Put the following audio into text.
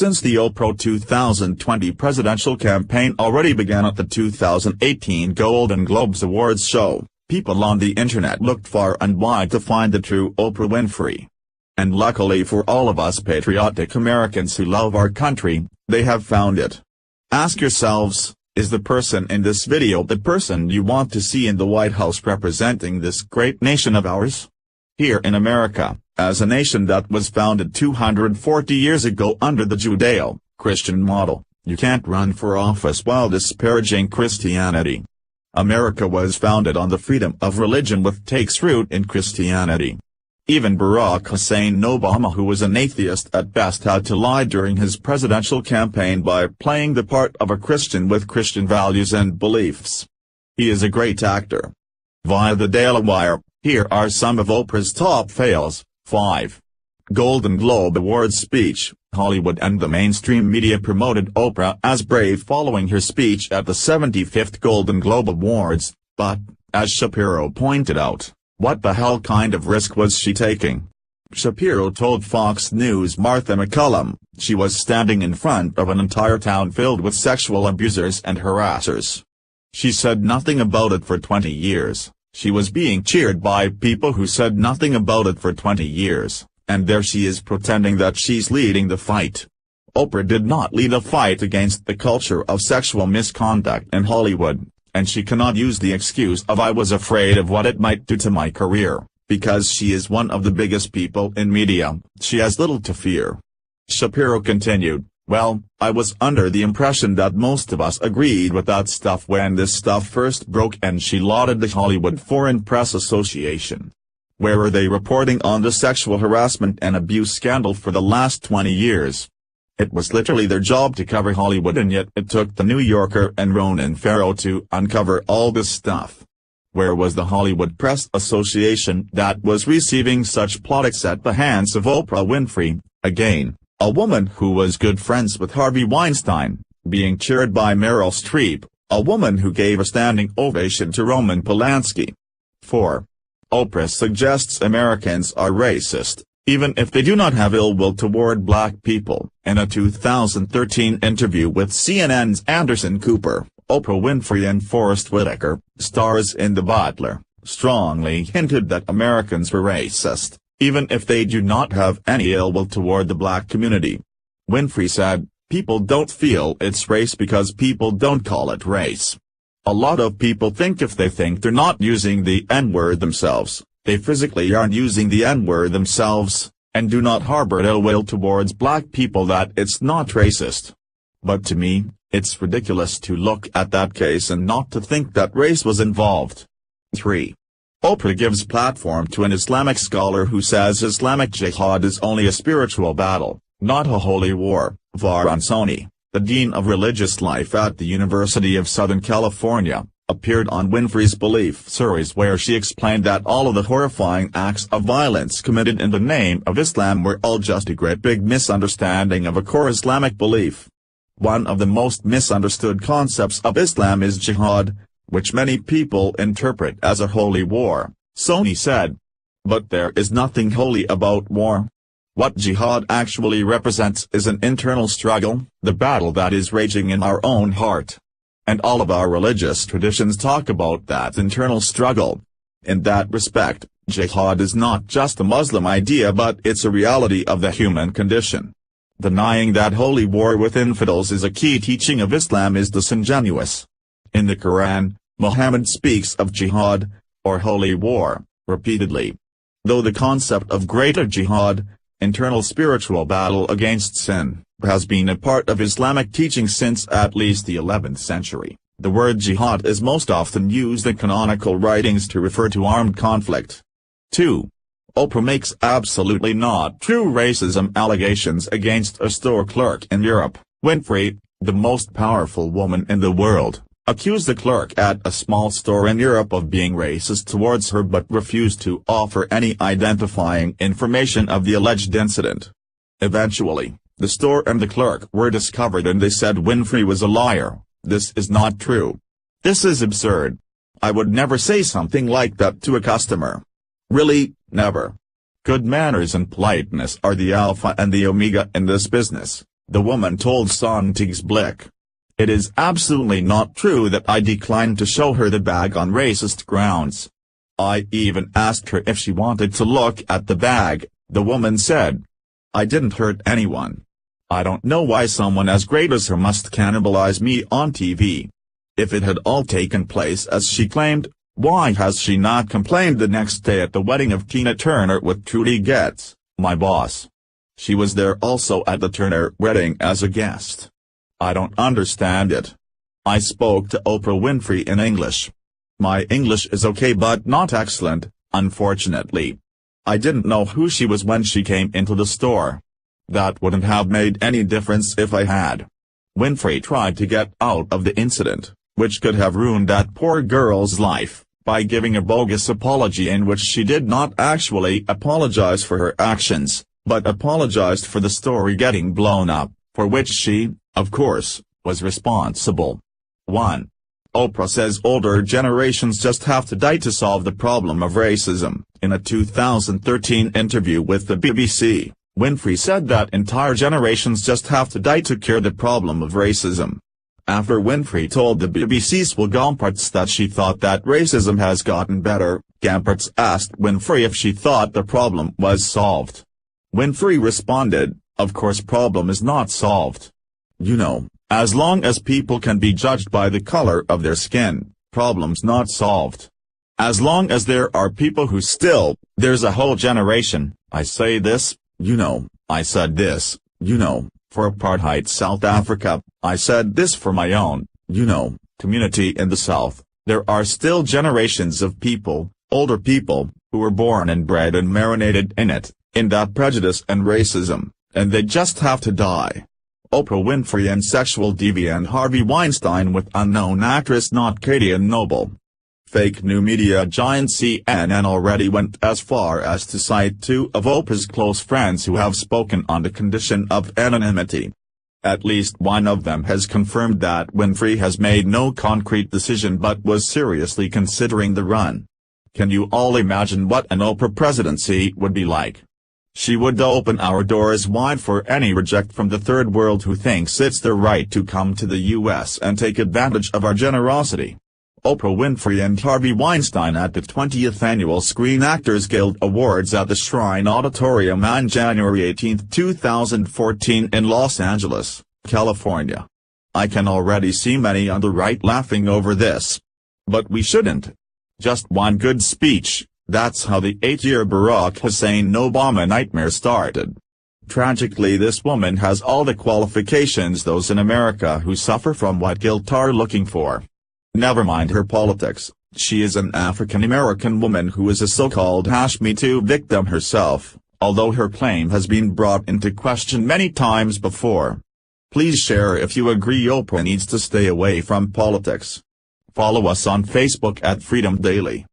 Since the Oprah 2020 presidential campaign already began at the 2018 Golden Globes Awards show, people on the internet looked far and wide to find the true Oprah Winfrey. And luckily for all of us patriotic Americans who love our country, they have found it. Ask yourselves, is the person in this video the person you want to see in the White House representing this great nation of ours? Here in America, as a nation that was founded 240 years ago under the Judeo-Christian model, you can't run for office while disparaging Christianity. America was founded on the freedom of religion which takes root in Christianity. Even Barack Hussein Obama, who was an atheist at best, had to lie during his presidential campaign by playing the part of a Christian with Christian values and beliefs. He is a great actor. Via the Daily Wire, here are some of Oprah's top fails. 5. Golden Globe Awards speech. Hollywood and the mainstream media promoted Oprah as brave following her speech at the 75th Golden Globe Awards, but, as Shapiro pointed out, what the hell kind of risk was she taking? Shapiro told Fox News' Martha McCallum, she was standing in front of an entire town filled with sexual abusers and harassers. She said nothing about it for 20 years, she was being cheered by people who said nothing about it for 20 years, and there she is pretending that she's leading the fight. Oprah did not lead a fight against the culture of sexual misconduct in Hollywood. And she cannot use the excuse of "I was afraid of what it might do to my career," because she is one of the biggest people in media, she has little to fear. Shapiro continued, "Well, I was under the impression that most of us agreed with that stuff when this stuff first broke," and she lauded the Hollywood Foreign Press Association. Where are they reporting on the sexual harassment and abuse scandal for the last 20 years? It was literally their job to cover Hollywood, and yet it took The New Yorker and Ronan Farrow to uncover all this stuff. Where was the Hollywood Press Association that was receiving such plaudits at the hands of Oprah Winfrey, again, a woman who was good friends with Harvey Weinstein, being cheered by Meryl Streep, a woman who gave a standing ovation to Roman Polanski? 4. Oprah suggests Americans are racist, even if they do not have ill will toward black people. In a 2013 interview with CNN's Anderson Cooper, Oprah Winfrey and Forrest Whitaker, stars in The Butler, strongly hinted that Americans were racist, even if they do not have any ill will toward the black community. Winfrey said, "People don't feel it's race because people don't call it race. A lot of people think if they think they're not using the N-word themselves, they physically aren't using the N-word themselves, and do not harbor ill will towards black people, that it's not racist. But to me, it's ridiculous to look at that case and not to think that race was involved." 3. Oprah gives platform to an Islamic scholar who says Islamic jihad is only a spiritual battle, not a holy war. Varun Soni, the dean of religious life at the University of Southern California, appeared on Winfrey's Belief series, where she explained that all of the horrifying acts of violence committed in the name of Islam were all just a great big misunderstanding of a core Islamic belief. One of the most misunderstood concepts of Islam is jihad, which many people interpret as a holy war, Soni said. But there is nothing holy about war. What jihad actually represents is an internal struggle, the battle that is raging in our own heart. And all of our religious traditions talk about that internal struggle. In that respect, jihad is not just a Muslim idea, but it's a reality of the human condition. Denying that holy war with infidels is a key teaching of Islam is disingenuous. In the Quran, Muhammad speaks of jihad, or holy war, repeatedly. Though the concept of greater jihad, internal spiritual battle against sin, has been a part of Islamic teaching since at least the 11th century, the word jihad is most often used in canonical writings to refer to armed conflict. 2. Oprah makes absolutely not true racism allegations against a store clerk in Europe. Winfrey, the most powerful woman in the world, accused the clerk at a small store in Europe of being racist towards her, but refused to offer any identifying information of the alleged incident. Eventually, the store and the clerk were discovered, and they said Winfrey was a liar. "This is not true. This is absurd. I would never say something like that to a customer. Really, never. Good manners and politeness are the alpha and the omega in this business. the woman told Sonntag's Blick. "It is absolutely not true that I declined to show her the bag on racist grounds. I even asked her if she wanted to look at the bag," the woman said. "I didn't hurt anyone. I don't know why someone as great as her must cannibalize me on TV. If it had all taken place as she claimed, why has she not complained the next day at the wedding of Tina Turner with Trudy Getz, my boss? She was there also at the Turner wedding as a guest. I don't understand it. I spoke to Oprah Winfrey in English. My English is okay but not excellent, unfortunately. I didn't know who she was when she came into the store. That wouldn't have made any difference if I had." Winfrey tried to get out of the incident, which could have ruined that poor girl's life, by giving a bogus apology in which she did not actually apologize for her actions, but apologized for the story getting blown up, for which she, of course, was responsible. 1. Oprah says older generations just have to die to solve the problem of racism. In a 2013 interview with the BBC, Winfrey said that entire generations just have to die to cure the problem of racism. After Winfrey told the BBC's Will Gompertz that she thought that racism has gotten better, Gompertz asked Winfrey if she thought the problem was solved. Winfrey responded, "Of course problem is not solved. You know, as long as people can be judged by the color of their skin, problem's not solved. As long as there are people who still, there's a whole generation, I say this, you know, I said this, you know, for apartheid South Africa, I said this for my own, you know, community in the South, there are still generations of people, older people, who were born and bred and marinated in it, in that prejudice and racism, and they just have to die." Oprah Winfrey and sexual deviant Harvey Weinstein with unknown actress not Katie Noble. Fake new media giant CNN already went as far as to cite 2 of Oprah's close friends who have spoken on the condition of anonymity. At least one of them has confirmed that Winfrey has made no concrete decision but was seriously considering the run. Can you all imagine what an Oprah presidency would be like? She would open our doors wide for any reject from the third world who thinks it's their right to come to the U.S. and take advantage of our generosity. Oprah Winfrey and Harvey Weinstein at the 20th Annual Screen Actors Guild Awards at the Shrine Auditorium on January 18, 2014 in Los Angeles, California. I can already see many on the right laughing over this. But we shouldn't. Just one good speech, that's how the 8-year Barack Hussein Obama nightmare started. Tragically, this woman has all the qualifications those in America who suffer from what guilt are looking for. Never mind her politics, she is an African-American woman who is a so-called #Me Too victim herself, although her claim has been brought into question many times before. Please share if you agree Oprah needs to stay away from politics. Follow us on Facebook at Freedom Daily.